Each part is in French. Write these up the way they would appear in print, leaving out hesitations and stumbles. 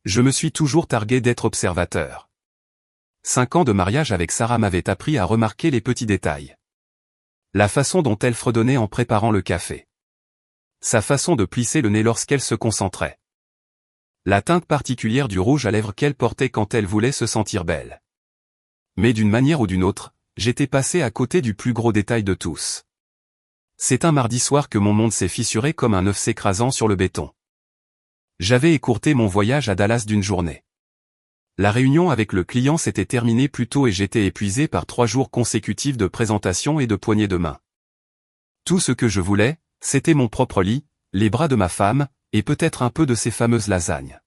Je me suis toujours targué d'être observateur. 5 ans de mariage avec Sarah m'avaient appris à remarquer les petits détails. La façon dont elle fredonnait en préparant le café. Sa façon de plisser le nez lorsqu'elle se concentrait. La teinte particulière du rouge à lèvres qu'elle portait quand elle voulait se sentir belle. Mais d'une manière ou d'une autre, j'étais passé à côté du plus gros détail de tous. C'est un mardi soir que mon monde s'est fissuré comme un œuf s'écrasant sur le béton. J'avais écourté mon voyage à Dallas d'une journée. La réunion avec le client s'était terminée plus tôt et j'étais épuisé par 3 jours consécutifs de présentation et de poignées de main. Tout ce que je voulais, c'était mon propre lit, les bras de ma femme, et peut-être un peu de ces fameuses lasagnes.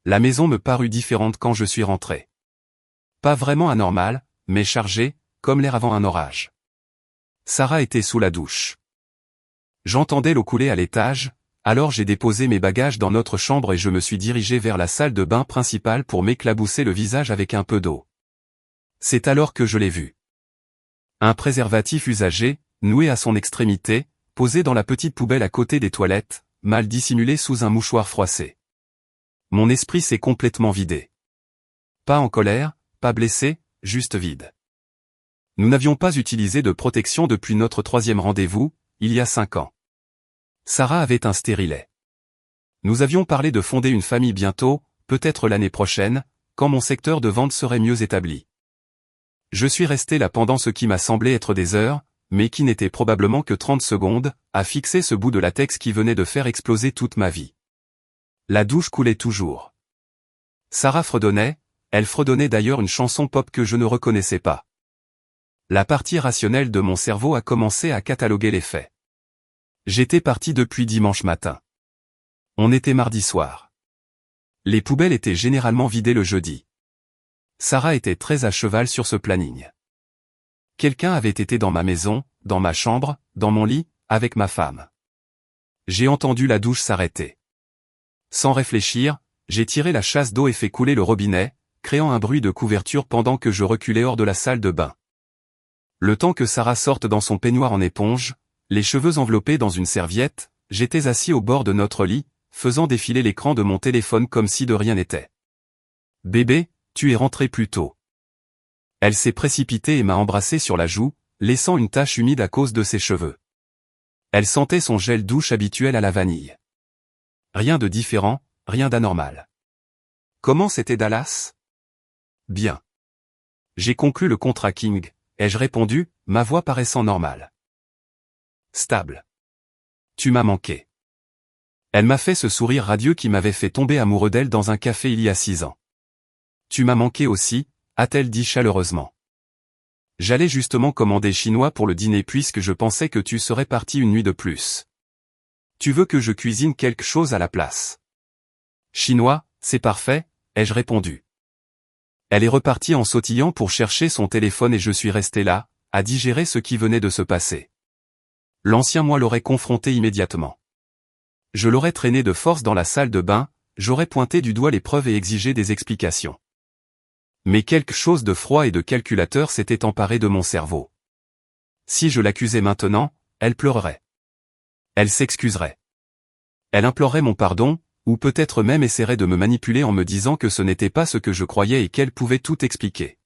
La maison me parut différente quand je suis rentré. Pas vraiment anormale, mais chargée, comme l'air avant un orage. Sarah était sous la douche. J'entendais l'eau couler à l'étage, alors j'ai déposé mes bagages dans notre chambre et je me suis dirigé vers la salle de bain principale pour m'éclabousser le visage avec un peu d'eau. C'est alors que je l'ai vue. Un préservatif usagé, noué à son extrémité, posé dans la petite poubelle à côté des toilettes, mal dissimulé sous un mouchoir froissé. Mon esprit s'est complètement vidé. Pas en colère, pas blessé, juste vide. Nous n'avions pas utilisé de protection depuis notre 3e rendez-vous, il y a 5 ans. Sarah avait un stérilet. Nous avions parlé de fonder une famille bientôt, peut-être l'année prochaine, quand mon secteur de vente serait mieux établi. Je suis resté là pendant ce qui m'a semblé être des heures, mais qui n'était probablement que 30 secondes, à fixer ce bout de latex qui venait de faire exploser toute ma vie. La douche coulait toujours. Sarah fredonnait, elle fredonnait d'ailleurs une chanson pop que je ne reconnaissais pas. La partie rationnelle de mon cerveau a commencé à cataloguer les faits. J'étais parti depuis dimanche matin. On était mardi soir. Les poubelles étaient généralement vidées le jeudi. Sarah était très à cheval sur ce planning. Quelqu'un avait été dans ma maison, dans ma chambre, dans mon lit, avec ma femme. J'ai entendu la douche s'arrêter. Sans réfléchir, j'ai tiré la chasse d'eau et fait couler le robinet, créant un bruit de couverture pendant que je reculais hors de la salle de bain. Le temps que Sarah sorte dans son peignoir en éponge, les cheveux enveloppés dans une serviette, j'étais assis au bord de notre lit, faisant défiler l'écran de mon téléphone comme si de rien n'était. « Bébé, tu es rentré plus tôt. » Elle s'est précipitée et m'a embrassé sur la joue, laissant une tache humide à cause de ses cheveux. Elle sentait son gel douche habituel à la vanille. Rien de différent, rien d'anormal. Comment c'était Dallas? Bien. J'ai conclu le contrat King, ai-je répondu, ma voix paraissant normale. Stable. Tu m'as manqué. Elle m'a fait ce sourire radieux qui m'avait fait tomber amoureux d'elle dans un café il y a 6 ans. Tu m'as manqué aussi, a-t-elle dit chaleureusement. J'allais justement commander chinois pour le dîner puisque je pensais que tu serais parti une nuit de plus. Tu veux que je cuisine quelque chose à la place? Chinois, c'est parfait, ai-je répondu. Elle est repartie en sautillant pour chercher son téléphone et je suis resté là, à digérer ce qui venait de se passer. L'ancien moi l'aurait confronté immédiatement. Je l'aurais traîné de force dans la salle de bain, j'aurais pointé du doigt les preuves et exigé des explications. Mais quelque chose de froid et de calculateur s'était emparé de mon cerveau. Si je l'accusais maintenant, elle pleurerait. Elle s'excuserait. Elle implorerait mon pardon, ou peut-être même essaierait de me manipuler en me disant que ce n'était pas ce que je croyais et qu'elle pouvait tout expliquer.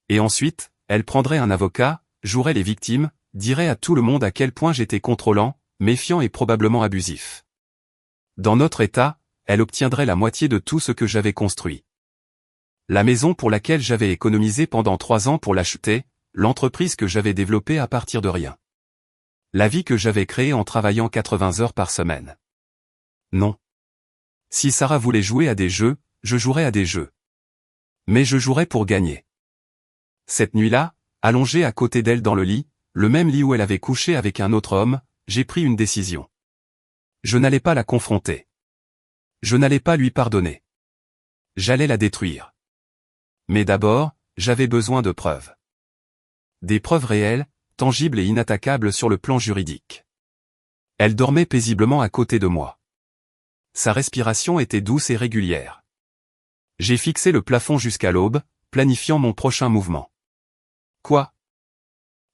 Et ensuite, elle prendrait un avocat, jouerait les victimes, dirait à tout le monde à quel point j'étais contrôlant, méfiant et probablement abusif. Dans notre état, elle obtiendrait la moitié de tout ce que j'avais construit. La maison pour laquelle j'avais économisé pendant 3 ans pour l'acheter, l'entreprise que j'avais développée à partir de rien. La vie que j'avais créée en travaillant 80 heures par semaine. Non. Si Sarah voulait jouer à des jeux, je jouerais à des jeux. Mais je jouerais pour gagner. Cette nuit-là, allongé à côté d'elle dans le lit, le même lit où elle avait couché avec un autre homme, j'ai pris une décision. Je n'allais pas la confronter. Je n'allais pas lui pardonner. J'allais la détruire. Mais d'abord, j'avais besoin de preuves. Des preuves réelles, tangibles et inattaquables sur le plan juridique. Elle dormait paisiblement à côté de moi. Sa respiration était douce et régulière. J'ai fixé le plafond jusqu'à l'aube, planifiant mon prochain mouvement. Quoi?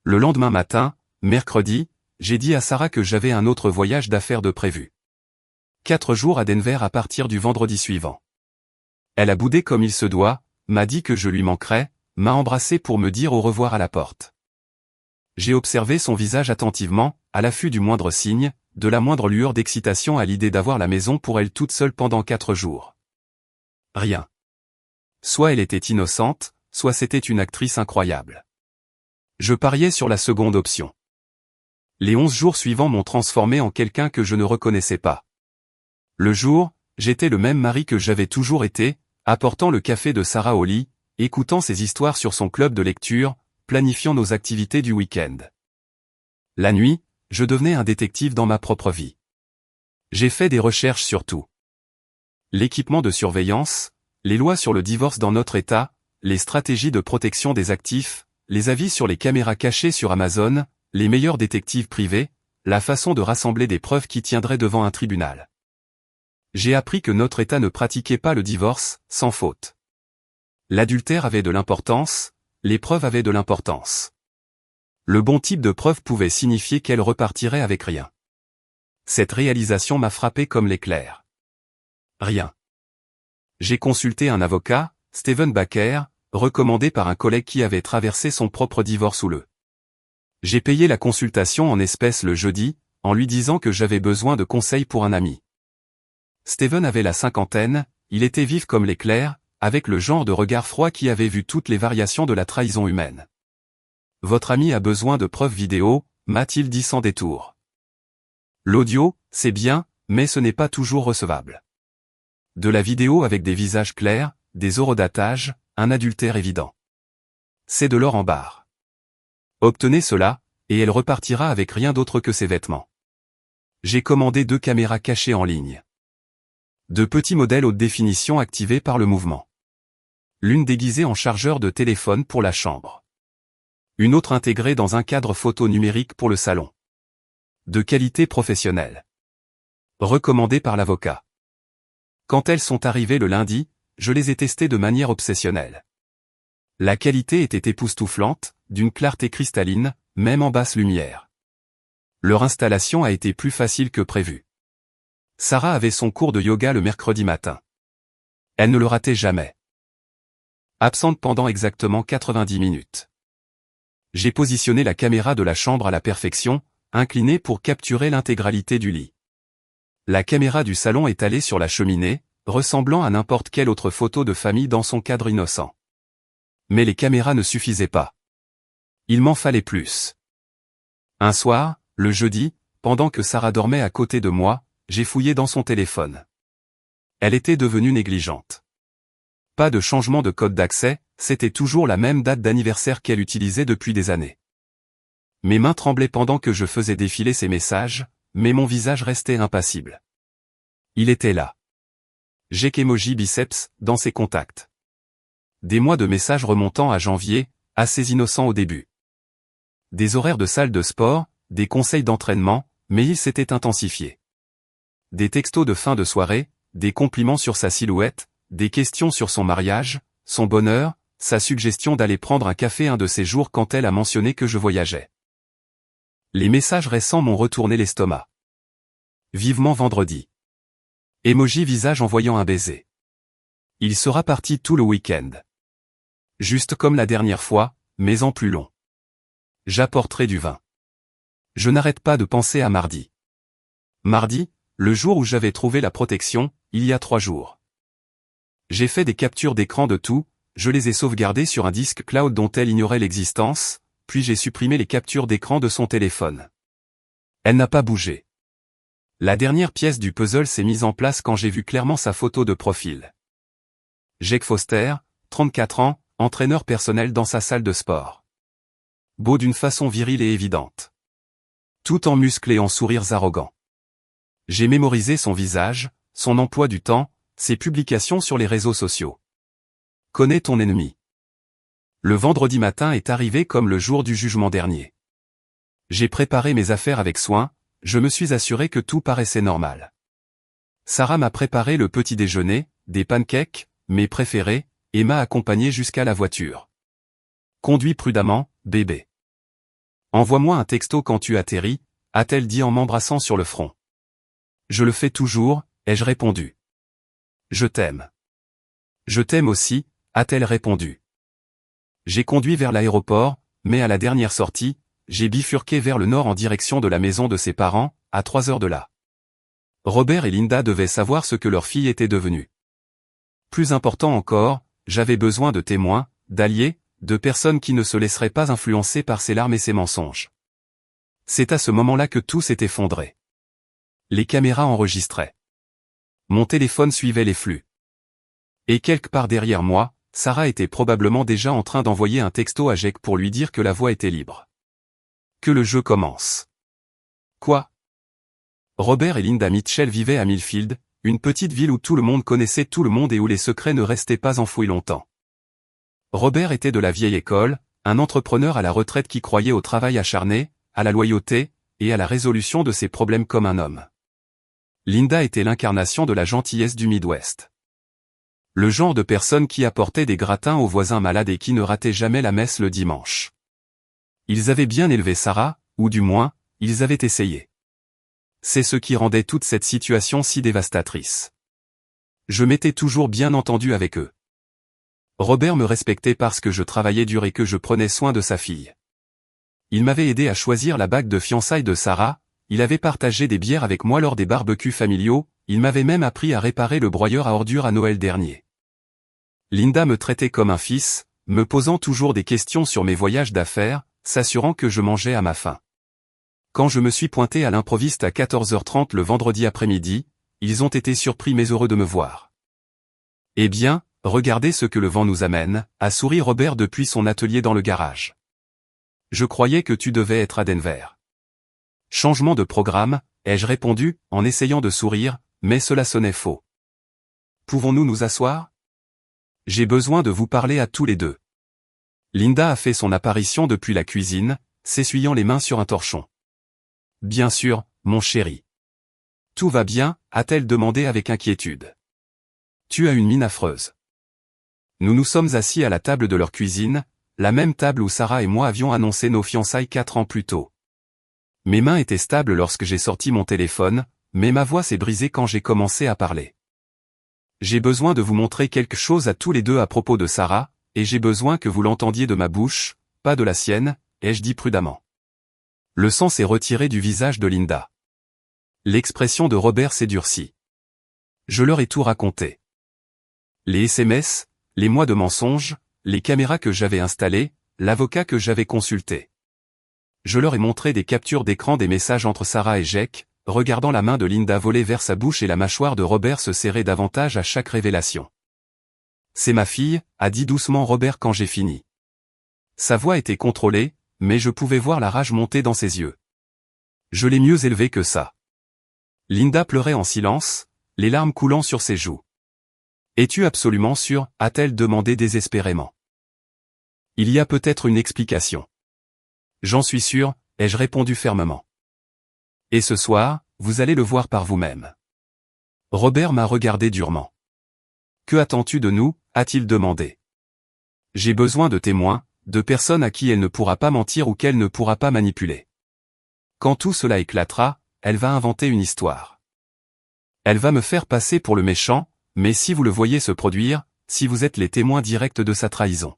Le lendemain matin, mercredi, j'ai dit à Sarah que j'avais un autre voyage d'affaires de prévu. 4 jours à Denver à partir du vendredi suivant. Elle a boudé comme il se doit, m'a dit que je lui manquerais, m'a embrassé pour me dire au revoir à la porte. J'ai observé son visage attentivement, à l'affût du moindre signe, de la moindre lueur d'excitation à l'idée d'avoir la maison pour elle toute seule pendant 4 jours. Rien. Soit elle était innocente, soit c'était une actrice incroyable. Je pariais sur la seconde option. Les 11 jours suivants m'ont transformé en quelqu'un que je ne reconnaissais pas. Le jour, j'étais le même mari que j'avais toujours été, apportant le café de Sarah au lit, écoutant ses histoires sur son club de lecture, planifiant nos activités du week-end. La nuit, je devenais un détective dans ma propre vie. J'ai fait des recherches sur tout. L'équipement de surveillance, les lois sur le divorce dans notre État, les stratégies de protection des actifs, les avis sur les caméras cachées sur Amazon, les meilleurs détectives privés, la façon de rassembler des preuves qui tiendraient devant un tribunal. J'ai appris que notre État ne pratiquait pas le divorce, sans faute. L'adultère avait de l'importance, les preuves avaient de l'importance. Le bon type de preuve pouvait signifier qu'elle repartirait avec rien. Cette réalisation m'a frappé comme l'éclair. Rien. J'ai consulté un avocat, Steven Baker, recommandé par un collègue qui avait traversé son propre divorce houleux. J'ai payé la consultation en espèces le jeudi, en lui disant que j'avais besoin de conseils pour un ami. Steven avait la cinquantaine, il était vif comme l'éclair, avec le genre de regard froid qui avait vu toutes les variations de la trahison humaine. Votre ami a besoin de preuves vidéo, m'a-t-il dit sans détour. L'audio, c'est bien, mais ce n'est pas toujours recevable. De la vidéo avec des visages clairs, des horodatages, un adultère évident. C'est de l'or en barre. Obtenez cela, et elle repartira avec rien d'autre que ses vêtements. J'ai commandé 2 caméras cachées en ligne. 2 petits modèles haute définition activés par le mouvement. L'une déguisée en chargeur de téléphone pour la chambre. Une autre intégrée dans un cadre photo numérique pour le salon. De qualité professionnelle. Recommandées par l'avocat. Quand elles sont arrivées le lundi, je les ai testées de manière obsessionnelle. La qualité était époustouflante, d'une clarté cristalline, même en basse lumière. Leur installation a été plus facile que prévu. Sarah avait son cours de yoga le mercredi matin. Elle ne le ratait jamais. Absente pendant exactement 90 minutes. J'ai positionné la caméra de la chambre à la perfection, inclinée pour capturer l'intégralité du lit. La caméra du salon est allée sur la cheminée, ressemblant à n'importe quelle autre photo de famille dans son cadre innocent. Mais les caméras ne suffisaient pas. Il m'en fallait plus. Un soir, le jeudi, pendant que Sarah dormait à côté de moi, j'ai fouillé dans son téléphone. Elle était devenue négligente. Pas de changement de code d'accès, c'était toujours la même date d'anniversaire qu'elle utilisait depuis des années. Mes mains tremblaient pendant que je faisais défiler ses messages, mais mon visage restait impassible. Il était là. J'ai qu'emoji biceps dans ses contacts. Des mois de messages remontant à janvier, assez innocents au début. Des horaires de salle de sport, des conseils d'entraînement, mais ils s'étaient intensifiés. Des textos de fin de soirée, des compliments sur sa silhouette, des questions sur son mariage, son bonheur, sa suggestion d'aller prendre un café un de ces jours quand elle a mentionné que je voyageais. Les messages récents m'ont retourné l'estomac. Vivement vendredi. Emoji visage envoyant un baiser. Il sera parti tout le week-end. Juste comme la dernière fois, mais en plus long. J'apporterai du vin. Je n'arrête pas de penser à mardi. Mardi, le jour où j'avais trouvé la protection, il y a 3 jours. J'ai fait des captures d'écran de tout, je les ai sauvegardées sur un disque cloud dont elle ignorait l'existence, puis j'ai supprimé les captures d'écran de son téléphone. Elle n'a pas bougé. La dernière pièce du puzzle s'est mise en place quand j'ai vu clairement sa photo de profil. Jake Foster, 34 ans, entraîneur personnel dans sa salle de sport. Beau d'une façon virile et évidente. Tout en muscles et en sourires arrogants. J'ai mémorisé son visage, son emploi du temps, ses publications sur les réseaux sociaux. Connais ton ennemi. Le vendredi matin est arrivé comme le jour du jugement dernier. J'ai préparé mes affaires avec soin, je me suis assuré que tout paraissait normal. Sarah m'a préparé le petit déjeuner, des pancakes, mes préférés, et m'a accompagné jusqu'à la voiture. Conduis prudemment, bébé. Envoie-moi un texto quand tu atterris, a-t-elle dit en m'embrassant sur le front. Je le fais toujours, ai-je répondu. Je t'aime. Je t'aime aussi, a-t-elle répondu. J'ai conduit vers l'aéroport, mais à la dernière sortie, j'ai bifurqué vers le nord en direction de la maison de ses parents, à 3 heures de là. Robert et Linda devaient savoir ce que leur fille était devenue. Plus important encore, j'avais besoin de témoins, d'alliés, de personnes qui ne se laisseraient pas influencer par ses larmes et ses mensonges. C'est à ce moment-là que tout s'est effondré. Les caméras enregistraient. Mon téléphone suivait les flux. Et quelque part derrière moi, Sarah était probablement déjà en train d'envoyer un texto à Jake pour lui dire que la voie était libre. Que le jeu commence. Quoi? Robert et Linda Mitchell vivaient à Millfield, une petite ville où tout le monde connaissait tout le monde et où les secrets ne restaient pas enfouis longtemps. Robert était de la vieille école, un entrepreneur à la retraite qui croyait au travail acharné, à la loyauté, et à la résolution de ses problèmes comme un homme. Linda était l'incarnation de la gentillesse du Midwest. Le genre de personne qui apportait des gratins aux voisins malades et qui ne ratait jamais la messe le dimanche. Ils avaient bien élevé Sarah, ou du moins, ils avaient essayé. C'est ce qui rendait toute cette situation si dévastatrice. Je m'étais toujours bien entendu avec eux. Robert me respectait parce que je travaillais dur et que je prenais soin de sa fille. Il m'avait aidé à choisir la bague de fiançailles de Sarah, il avait partagé des bières avec moi lors des barbecues familiaux, il m'avait même appris à réparer le broyeur à ordures à Noël dernier. Linda me traitait comme un fils, me posant toujours des questions sur mes voyages d'affaires, s'assurant que je mangeais à ma faim. Quand je me suis pointé à l'improviste à 14h30 le vendredi après-midi, ils ont été surpris mais heureux de me voir. Eh bien, regardez ce que le vent nous amène, a souri Robert depuis son atelier dans le garage. Je croyais que tu devais être à Denver. Changement de programme, ai-je répondu, en essayant de sourire, mais cela sonnait faux. Pouvons-nous nous asseoir? J'ai besoin de vous parler à tous les deux. Linda a fait son apparition depuis la cuisine, s'essuyant les mains sur un torchon. Bien sûr, mon chéri. Tout va bien, a-t-elle demandé avec inquiétude. Tu as une mine affreuse. Nous nous sommes assis à la table de leur cuisine, la même table où Sarah et moi avions annoncé nos fiançailles 4 ans plus tôt. Mes mains étaient stables lorsque j'ai sorti mon téléphone, mais ma voix s'est brisée quand j'ai commencé à parler. J'ai besoin de vous montrer quelque chose à tous les deux à propos de Sarah, et j'ai besoin que vous l'entendiez de ma bouche, pas de la sienne, ai-je dit prudemment. Le sang s'est retiré du visage de Linda. L'expression de Robert s'est durcie. Je leur ai tout raconté. Les SMS, les mois de mensonges, les caméras que j'avais installées, l'avocat que j'avais consulté. Je leur ai montré des captures d'écran des messages entre Sarah et Jake, regardant la main de Linda voler vers sa bouche et la mâchoire de Robert se serrer davantage à chaque révélation. C'est ma fille, a dit doucement Robert quand j'ai fini. Sa voix était contrôlée, mais je pouvais voir la rage monter dans ses yeux. Je l'ai mieux élevée que ça. Linda pleurait en silence, les larmes coulant sur ses joues. Es-tu absolument sûr, a-t-elle demandé désespérément. Il y a peut-être une explication. J'en suis sûr, ai-je répondu fermement. Et ce soir, vous allez le voir par vous-même. Robert m'a regardé durement. Que attends-tu de nous, a-t-il demandé. J'ai besoin de témoins, de personnes à qui elle ne pourra pas mentir ou qu'elle ne pourra pas manipuler. Quand tout cela éclatera, elle va inventer une histoire. Elle va me faire passer pour le méchant, mais si vous le voyez se produire, si vous êtes les témoins directs de sa trahison.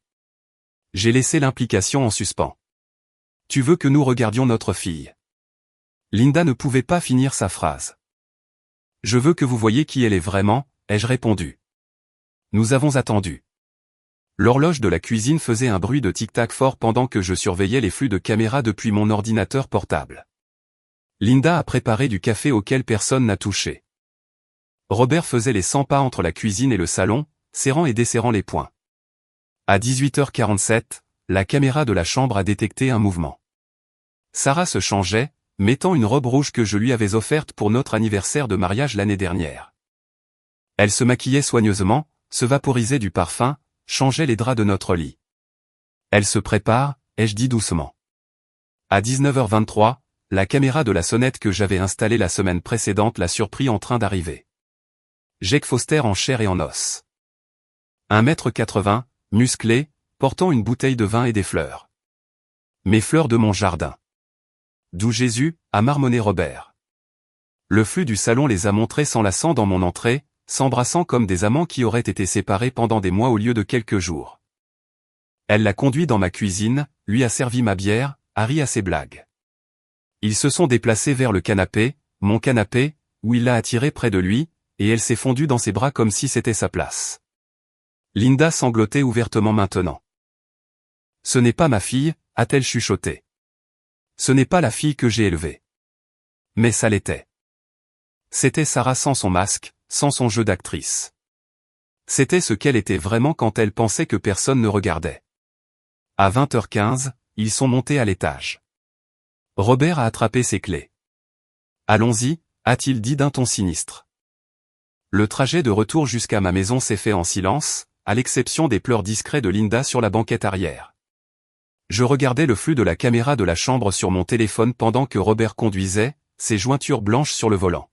J'ai laissé l'implication en suspens. Tu veux que nous regardions notre fille. Linda ne pouvait pas finir sa phrase. Je veux que vous voyiez qui elle est vraiment, ai-je répondu. Nous avons attendu. L'horloge de la cuisine faisait un bruit de tic-tac fort pendant que je surveillais les flux de caméras depuis mon ordinateur portable. Linda a préparé du café auquel personne n'a touché. Robert faisait les 100 pas entre la cuisine et le salon, serrant et desserrant les poings. À 18h47, la caméra de la chambre a détecté un mouvement. Sarah se changeait, mettant une robe rouge que je lui avais offerte pour notre anniversaire de mariage l'année dernière. Elle se maquillait soigneusement, se vaporisait du parfum, changeait les draps de notre lit. Elle se prépare, ai-je dit doucement. À 19h23, la caméra de la sonnette que j'avais installée la semaine précédente l'a surpris en train d'arriver. Jake Foster en chair et en os. 1m80, musclé, portant une bouteille de vin et des fleurs. Mes fleurs de mon jardin. D'où Jésus, a marmonné Robert. Le flux du salon les a montrés s'enlaçant dans mon entrée, s'embrassant comme des amants qui auraient été séparés pendant des mois au lieu de quelques jours. Elle l'a conduit dans ma cuisine, lui a servi ma bière, a ri à ses blagues. Ils se sont déplacés vers le canapé, mon canapé, où il l'a attirée près de lui, et elle s'est fondue dans ses bras comme si c'était sa place. Linda sanglotait ouvertement maintenant. Ce n'est pas ma fille, a-t-elle chuchoté. Ce n'est pas la fille que j'ai élevée. Mais ça l'était. C'était Sarah sans son masque, sans son jeu d'actrice. C'était ce qu'elle était vraiment quand elle pensait que personne ne regardait. À 20h15, ils sont montés à l'étage. Robert a attrapé ses clés. Allons-y, a-t-il dit d'un ton sinistre. Le trajet de retour jusqu'à ma maison s'est fait en silence, à l'exception des pleurs discrets de Linda sur la banquette arrière. Je regardais le flux de la caméra de la chambre sur mon téléphone pendant que Robert conduisait, ses jointures blanches sur le volant.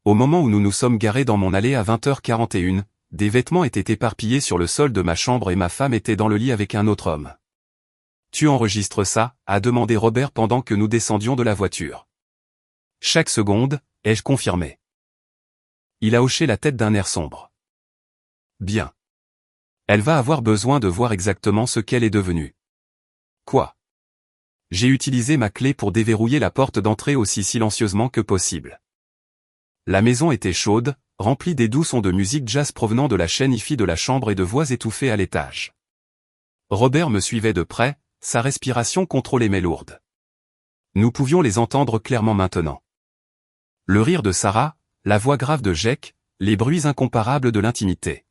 Au moment où nous nous sommes garés dans mon allée à 20h41, des vêtements étaient éparpillés sur le sol de ma chambre et ma femme était dans le lit avec un autre homme. « Tu enregistres ça ?» a demandé Robert pendant que nous descendions de la voiture. Chaque seconde, ai-je confirmé. Il a hoché la tête d'un air sombre. Bien. Elle va avoir besoin de voir exactement ce qu'elle est devenue. Quoi? J'ai utilisé ma clé pour déverrouiller la porte d'entrée aussi silencieusement que possible. La maison était chaude, remplie des doux sons de musique jazz provenant de la chaîne hi-fi de la chambre et de voix étouffées à l'étage. Robert me suivait de près, sa respiration contrôlée mais lourde. Nous pouvions les entendre clairement maintenant. Le rire de Sarah, la voix grave de Jake, les bruits incomparables de l'intimité.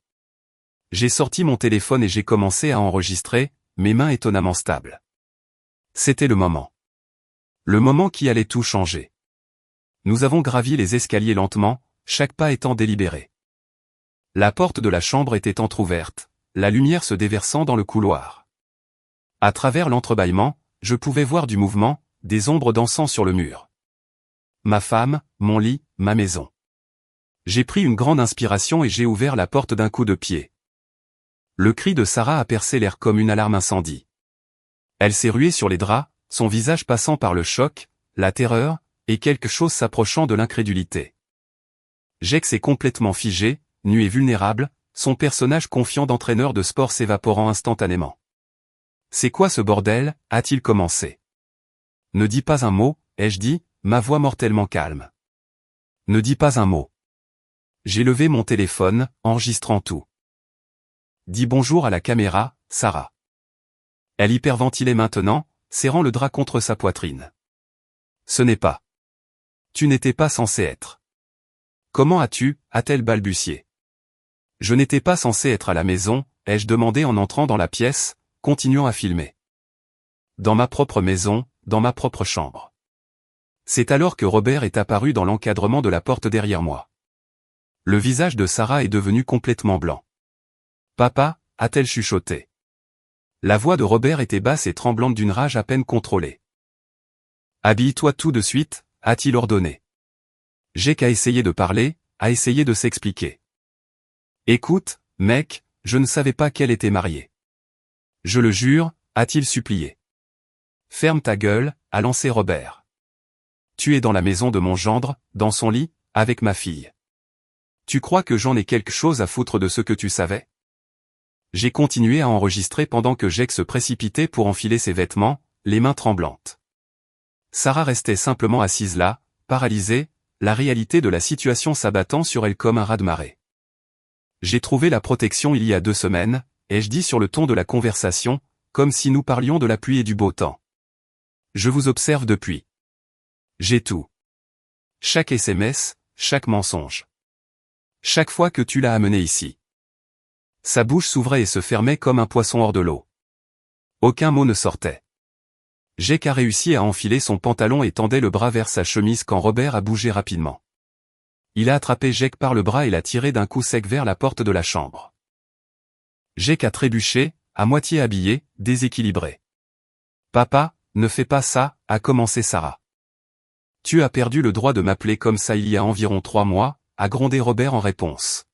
J'ai sorti mon téléphone et j'ai commencé à enregistrer, mes mains étonnamment stables. C'était le moment. Le moment qui allait tout changer. Nous avons gravi les escaliers lentement, chaque pas étant délibéré. La porte de la chambre était entr'ouverte, la lumière se déversant dans le couloir. À travers l'entrebâillement, je pouvais voir du mouvement, des ombres dansant sur le mur. Ma femme, mon lit, ma maison. J'ai pris une grande inspiration et j'ai ouvert la porte d'un coup de pied. Le cri de Sarah a percé l'air comme une alarme incendie. Elle s'est ruée sur les draps, son visage passant par le choc, la terreur, et quelque chose s'approchant de l'incrédulité. Jake s'est complètement figé, nu et vulnérable, son personnage confiant d'entraîneur de sport s'évaporant instantanément. « C'est quoi ce bordel ?» a-t-il commencé. « Ne dis pas un mot, ai-je dit, ma voix mortellement calme. Ne dis pas un mot. » J'ai levé mon téléphone, enregistrant tout. « Dis bonjour à la caméra, Sarah. » Elle hyperventilait maintenant, serrant le drap contre sa poitrine. « Ce n'est pas. Tu n'étais pas censé être. »« Comment as-tu » a-t-elle balbutié. « Je n'étais pas censé être à la maison » ai-je demandé en entrant dans la pièce, continuant à filmer. « Dans ma propre maison, dans ma propre chambre. » C'est alors que Robert est apparu dans l'encadrement de la porte derrière moi. Le visage de Sarah est devenu complètement blanc. « Papa » a-t-elle chuchoté. La voix de Robert était basse et tremblante d'une rage à peine contrôlée. « Habille-toi tout de suite » a-t-il ordonné. Jake a essayé de parler, a essayé de s'expliquer. « Écoute, mec, je ne savais pas qu'elle était mariée. »« Je le jure » a-t-il supplié. « Ferme ta gueule » a lancé Robert. « Tu es dans la maison de mon gendre, dans son lit, avec ma fille. Tu crois que j'en ai quelque chose à foutre de ce que tu savais ?» J'ai continué à enregistrer pendant que Jake se précipitait pour enfiler ses vêtements, les mains tremblantes. Sarah restait simplement assise là, paralysée, la réalité de la situation s'abattant sur elle comme un raz-de-marée. J'ai trouvé la protection il y a 2 semaines, ai-je dit sur le ton de la conversation, comme si nous parlions de la pluie et du beau temps. Je vous observe depuis. J'ai tout. Chaque SMS, chaque mensonge. Chaque fois que tu l'as amené ici. Sa bouche s'ouvrait et se fermait comme un poisson hors de l'eau. Aucun mot ne sortait. Jake a réussi à enfiler son pantalon et tendait le bras vers sa chemise quand Robert a bougé rapidement. Il a attrapé Jake par le bras et l'a tiré d'un coup sec vers la porte de la chambre. Jake a trébuché, à moitié habillé, déséquilibré. « Papa, ne fais pas ça » a commencé Sarah. « Tu as perdu le droit de m'appeler comme ça il y a environ 3 mois » a grondé Robert en réponse.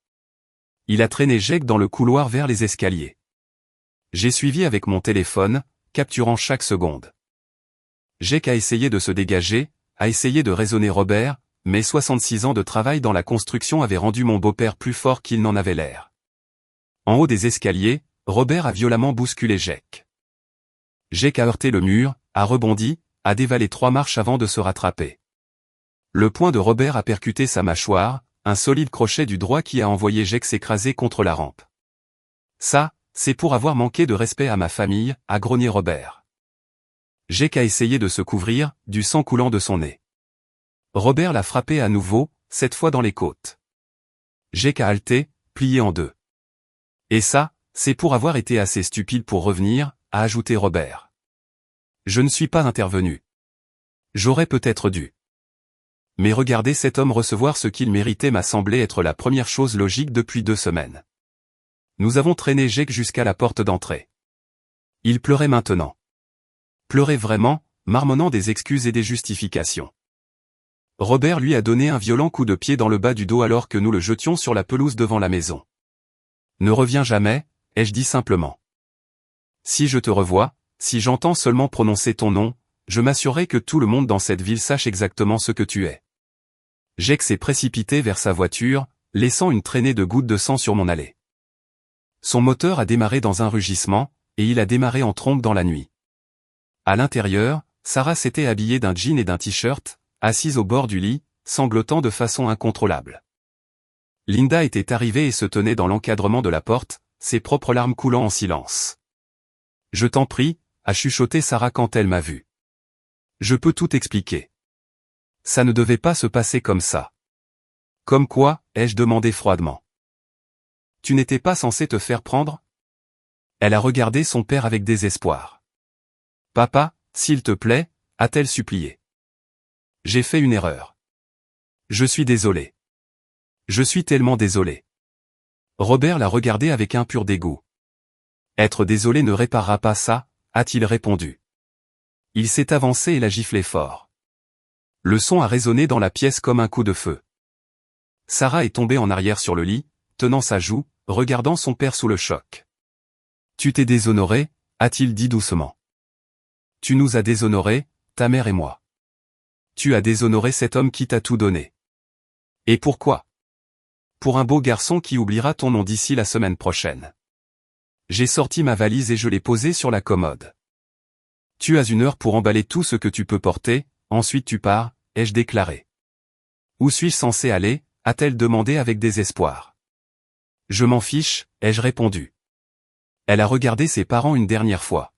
Il a traîné Jake dans le couloir vers les escaliers. J'ai suivi avec mon téléphone, capturant chaque seconde. Jake a essayé de se dégager, a essayé de raisonner Robert, mais 66 ans de travail dans la construction avaient rendu mon beau-père plus fort qu'il n'en avait l'air. En haut des escaliers, Robert a violemment bousculé Jake. Jake a heurté le mur, a rebondi, a dévalé 3 marches avant de se rattraper. Le poing de Robert a percuté sa mâchoire, un solide crochet du droit qui a envoyé Jake s'écraser contre la rampe. Ça, c'est pour avoir manqué de respect à ma famille, a grogné Robert. Jake a essayé de se couvrir, du sang coulant de son nez. Robert l'a frappé à nouveau, cette fois dans les côtes. Jake a halté, plié en deux. Et ça, c'est pour avoir été assez stupide pour revenir, a ajouté Robert. Je ne suis pas intervenu. J'aurais peut-être dû. Mais regarder cet homme recevoir ce qu'il méritait m'a semblé être la première chose logique depuis 2 semaines. Nous avons traîné Jake jusqu'à la porte d'entrée. Il pleurait maintenant. Pleurait vraiment, marmonnant des excuses et des justifications. Robert lui a donné un violent coup de pied dans le bas du dos alors que nous le jetions sur la pelouse devant la maison. Ne reviens jamais, ai-je dit simplement. Si je te revois, si j'entends seulement prononcer ton nom, je m'assurerai que tout le monde dans cette ville sache exactement ce que tu es. Jake s'est précipité vers sa voiture, laissant une traînée de gouttes de sang sur mon allée. Son moteur a démarré dans un rugissement, et il a démarré en trombe dans la nuit. À l'intérieur, Sarah s'était habillée d'un jean et d'un t-shirt, assise au bord du lit, sanglotant de façon incontrôlable. Linda était arrivée et se tenait dans l'encadrement de la porte, ses propres larmes coulant en silence. « Je t'en prie », a chuchoté Sarah quand elle m'a vu. « Je peux tout expliquer. Ça ne devait pas se passer comme ça. »« Comme quoi ?» ai-je demandé froidement. « Tu n'étais pas censé te faire prendre ?» Elle a regardé son père avec désespoir. « Papa, s'il te plaît » a-t-elle supplié. « J'ai fait une erreur. Je suis désolé. Je suis tellement désolé. » Robert l'a regardé avec un pur dégoût. « Être désolé ne réparera pas ça » a-t-il répondu. Il s'est avancé et l'a giflé fort. Le son a résonné dans la pièce comme un coup de feu. Sarah est tombée en arrière sur le lit, tenant sa joue, regardant son père sous le choc. « Tu t'es déshonoré » a-t-il dit doucement. « Tu nous as déshonorés, ta mère et moi. Tu as déshonoré cet homme qui t'a tout donné. Et pourquoi ? Pour un beau garçon qui oubliera ton nom d'ici la semaine prochaine. » J'ai sorti ma valise et je l'ai posée sur la commode. « Tu as 1 heure pour emballer tout ce que tu peux porter, ensuite tu pars, » ai-je déclaré. « Où suis-je censé aller » a-t-elle demandé avec désespoir. « Je m'en fiche » ai-je répondu. Elle a regardé ses parents une dernière fois.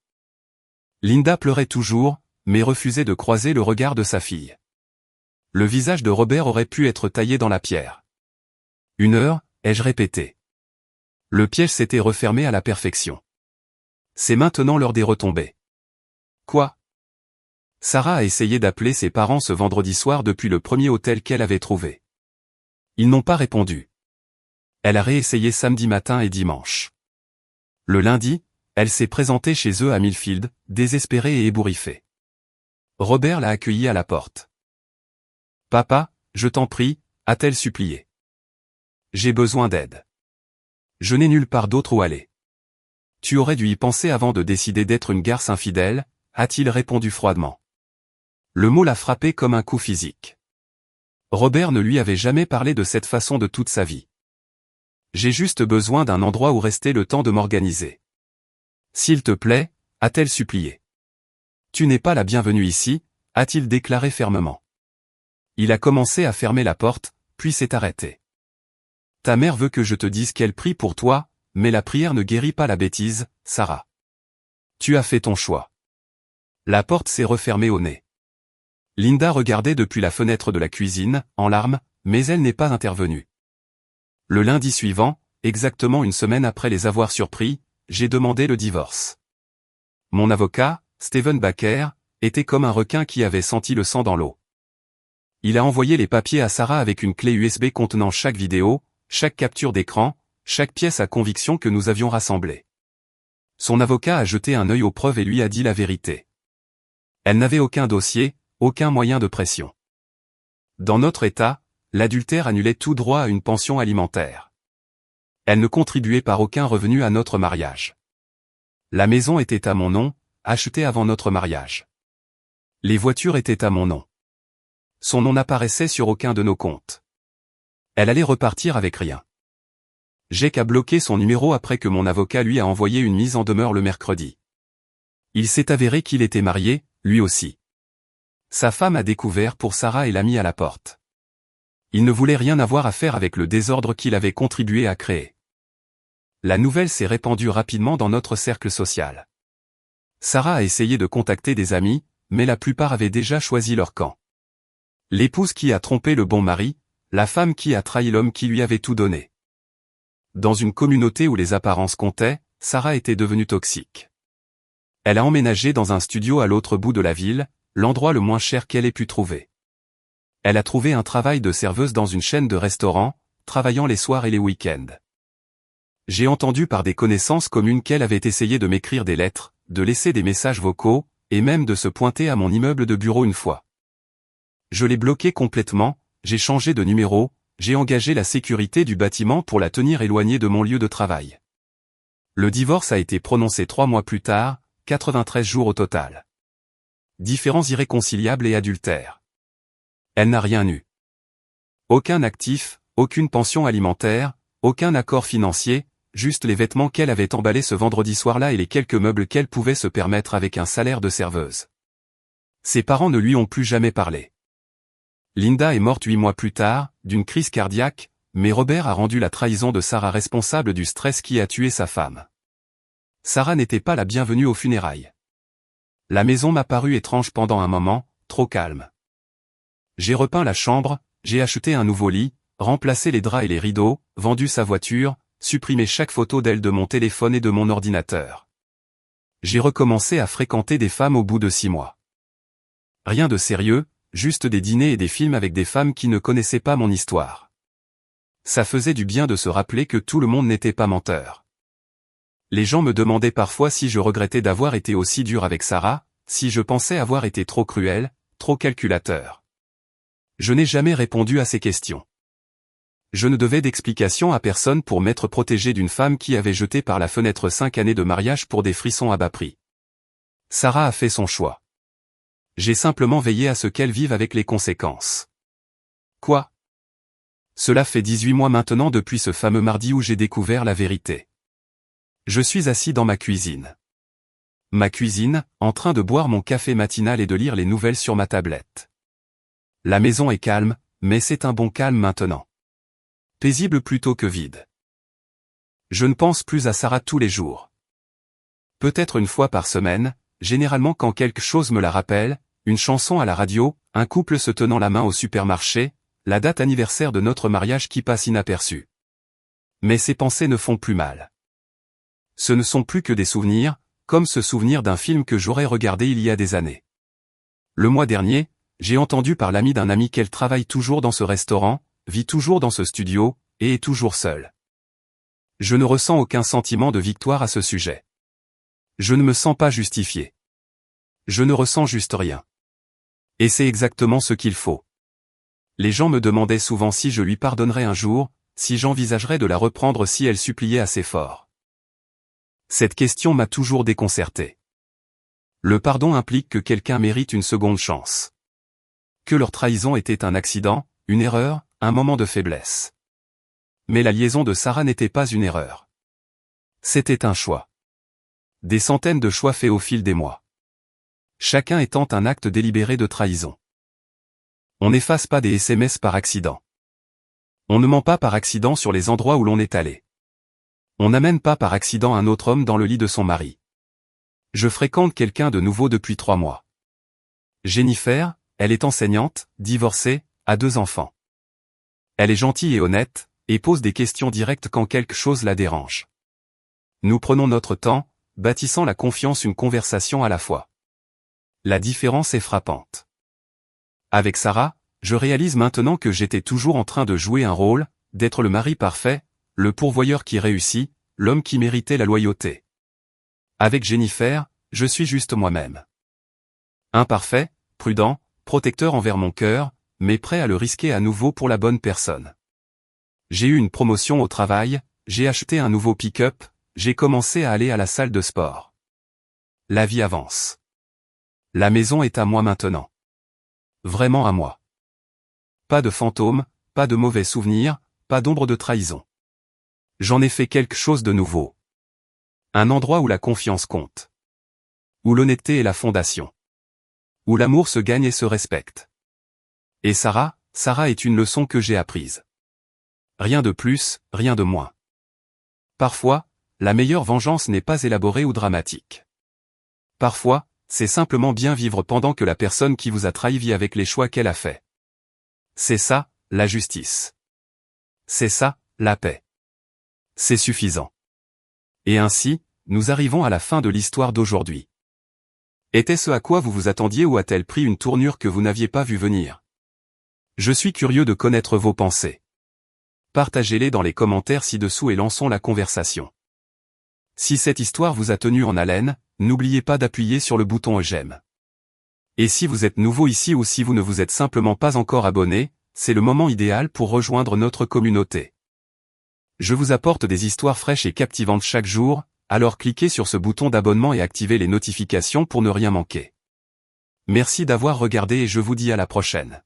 Linda pleurait toujours, mais refusait de croiser le regard de sa fille. Le visage de Robert aurait pu être taillé dans la pierre. « 1 heure » ai-je répété. Le piège s'était refermé à la perfection. C'est maintenant l'heure des retombées. Quoi ? Sarah a essayé d'appeler ses parents ce vendredi soir depuis le premier hôtel qu'elle avait trouvé. Ils n'ont pas répondu. Elle a réessayé samedi matin et dimanche. Le lundi, elle s'est présentée chez eux à Millfield, désespérée et ébouriffée. Robert l'a accueillie à la porte. « Papa, je t'en prie » a-t-elle supplié. « J'ai besoin d'aide. Je n'ai nulle part d'autre où aller. »« Tu aurais dû y penser avant de décider d'être une garce infidèle » a-t-il répondu froidement. Le mot l'a frappé comme un coup physique. Robert ne lui avait jamais parlé de cette façon de toute sa vie. « J'ai juste besoin d'un endroit où rester le temps de m'organiser. »« S'il te plaît » a-t-elle supplié. « Tu n'es pas la bienvenue ici » a-t-il déclaré fermement. Il a commencé à fermer la porte, puis s'est arrêté. « Ta mère veut que je te dise qu'elle prie pour toi, mais la prière ne guérit pas la bêtise, Sarah. Tu as fait ton choix. » La porte s'est refermée au nez. Linda regardait depuis la fenêtre de la cuisine, en larmes, mais elle n'est pas intervenue. Le lundi suivant, exactement 1 semaine après les avoir surpris, j'ai demandé le divorce. Mon avocat, Steven Baker, était comme un requin qui avait senti le sang dans l'eau. Il a envoyé les papiers à Sarah avec une clé USB contenant chaque vidéo, chaque capture d'écran, chaque pièce à conviction que nous avions rassemblée. Son avocat a jeté un œil aux preuves et lui a dit la vérité. Elle n'avait aucun dossier, aucun moyen de pression. Dans notre État, l'adultère annulait tout droit à une pension alimentaire. Elle ne contribuait par aucun revenu à notre mariage. La maison était à mon nom, achetée avant notre mariage. Les voitures étaient à mon nom. Son nom n'apparaissait sur aucun de nos comptes. Elle allait repartir avec rien. Jake a bloqué son numéro après que mon avocat lui a envoyé une mise en demeure le mercredi. Il s'est avéré qu'il était marié, lui aussi. Sa femme a découvert pour Sarah et l'a mis à la porte. Il ne voulait rien avoir à faire avec le désordre qu'il avait contribué à créer. La nouvelle s'est répandue rapidement dans notre cercle social. Sarah a essayé de contacter des amis, mais la plupart avaient déjà choisi leur camp. L'épouse qui a trompé le bon mari, la femme qui a trahi l'homme qui lui avait tout donné. Dans une communauté où les apparences comptaient, Sarah était devenue toxique. Elle a emménagé dans un studio à l'autre bout de la ville, l'endroit le moins cher qu'elle ait pu trouver. Elle a trouvé un travail de serveuse dans une chaîne de restaurants, travaillant les soirs et les week-ends. J'ai entendu par des connaissances communes qu'elle avait essayé de m'écrire des lettres, de laisser des messages vocaux, et même de se pointer à mon immeuble de bureau une fois. Je l'ai bloquée complètement, j'ai changé de numéro, j'ai engagé la sécurité du bâtiment pour la tenir éloignée de mon lieu de travail. Le divorce a été prononcé 3 mois plus tard, 93 jours au total. Différends irréconciliables et adultères. Elle n'a rien eu. Aucun actif, aucune pension alimentaire, aucun accord financier, juste les vêtements qu'elle avait emballés ce vendredi soir-là et les quelques meubles qu'elle pouvait se permettre avec un salaire de serveuse. Ses parents ne lui ont plus jamais parlé. Linda est morte 8 mois plus tard, d'une crise cardiaque, mais Robert a rendu la trahison de Sarah responsable du stress qui a tué sa femme. Sarah n'était pas la bienvenue aux funérailles. La maison m'a paru étrange pendant un moment, trop calme. J'ai repeint la chambre, j'ai acheté un nouveau lit, remplacé les draps et les rideaux, vendu sa voiture, supprimé chaque photo d'elle de mon téléphone et de mon ordinateur. J'ai recommencé à fréquenter des femmes au bout de 6 mois. Rien de sérieux, juste des dîners et des films avec des femmes qui ne connaissaient pas mon histoire. Ça faisait du bien de se rappeler que tout le monde n'était pas menteur. Les gens me demandaient parfois si je regrettais d'avoir été aussi dur avec Sarah, si je pensais avoir été trop cruel, trop calculateur. Je n'ai jamais répondu à ces questions. Je ne devais d'explication à personne pour m'être protégé d'une femme qui avait jeté par la fenêtre 5 années de mariage pour des frissons à bas prix. Sarah a fait son choix. J'ai simplement veillé à ce qu'elle vive avec les conséquences. Quoi? Cela fait 18 mois maintenant depuis ce fameux mardi où j'ai découvert la vérité. Je suis assis dans ma cuisine. Ma cuisine, en train de boire mon café matinal et de lire les nouvelles sur ma tablette. La maison est calme, mais c'est un bon calme maintenant. Paisible plutôt que vide. Je ne pense plus à Sarah tous les jours. Peut-être une fois par semaine, généralement quand quelque chose me la rappelle, une chanson à la radio, un couple se tenant la main au supermarché, la date anniversaire de notre mariage qui passe inaperçue. Mais ces pensées ne font plus mal. Ce ne sont plus que des souvenirs, comme ce souvenir d'un film que j'aurais regardé il y a des années. Le mois dernier, j'ai entendu par l'ami d'un ami qu'elle travaille toujours dans ce restaurant, vit toujours dans ce studio, et est toujours seule. Je ne ressens aucun sentiment de victoire à ce sujet. Je ne me sens pas justifié. Je ne ressens juste rien. Et c'est exactement ce qu'il faut. Les gens me demandaient souvent si je lui pardonnerais un jour, si j'envisagerais de la reprendre si elle suppliait assez fort. Cette question m'a toujours déconcerté. Le pardon implique que quelqu'un mérite une seconde chance. Que leur trahison était un accident, une erreur, un moment de faiblesse. Mais la liaison de Sarah n'était pas une erreur. C'était un choix. Des centaines de choix faits au fil des mois. Chacun étant un acte délibéré de trahison. On n'efface pas des SMS par accident. On ne ment pas par accident sur les endroits où l'on est allé. On n'amène pas par accident un autre homme dans le lit de son mari. Je fréquente quelqu'un de nouveau depuis 3 mois. Jennifer, elle est enseignante, divorcée, a 2 enfants. Elle est gentille et honnête, et pose des questions directes quand quelque chose la dérange. Nous prenons notre temps, bâtissant la confiance une conversation à la fois. La différence est frappante. Avec Sarah, je réalise maintenant que j'étais toujours en train de jouer un rôle, d'être le mari parfait, le pourvoyeur qui réussit, l'homme qui méritait la loyauté. Avec Jennifer, je suis juste moi-même. Imparfait, prudent, protecteur envers mon cœur, mais prêt à le risquer à nouveau pour la bonne personne. J'ai eu une promotion au travail, j'ai acheté un nouveau pick-up, j'ai commencé à aller à la salle de sport. La vie avance. La maison est à moi maintenant. Vraiment à moi. Pas de fantômes, pas de mauvais souvenirs, pas d'ombre de trahison. J'en ai fait quelque chose de nouveau. Un endroit où la confiance compte. Où l'honnêteté est la fondation. Où l'amour se gagne et se respecte. Et Sarah est une leçon que j'ai apprise. Rien de plus, rien de moins. Parfois, la meilleure vengeance n'est pas élaborée ou dramatique. Parfois, c'est simplement bien vivre pendant que la personne qui vous a trahi vit avec les choix qu'elle a faits. C'est ça, la justice. C'est ça, la paix. C'est suffisant. Et ainsi, nous arrivons à la fin de l'histoire d'aujourd'hui. Était-ce à quoi vous vous attendiez ou a-t-elle pris une tournure que vous n'aviez pas vu venir? Je suis curieux de connaître vos pensées. Partagez-les dans les commentaires ci-dessous et lançons la conversation. Si cette histoire vous a tenu en haleine, n'oubliez pas d'appuyer sur le bouton j'aime. Et si vous êtes nouveau ici ou si vous ne vous êtes simplement pas encore abonné, c'est le moment idéal pour rejoindre notre communauté. Je vous apporte des histoires fraîches et captivantes chaque jour, alors cliquez sur ce bouton d'abonnement et activez les notifications pour ne rien manquer. Merci d'avoir regardé et je vous dis à la prochaine.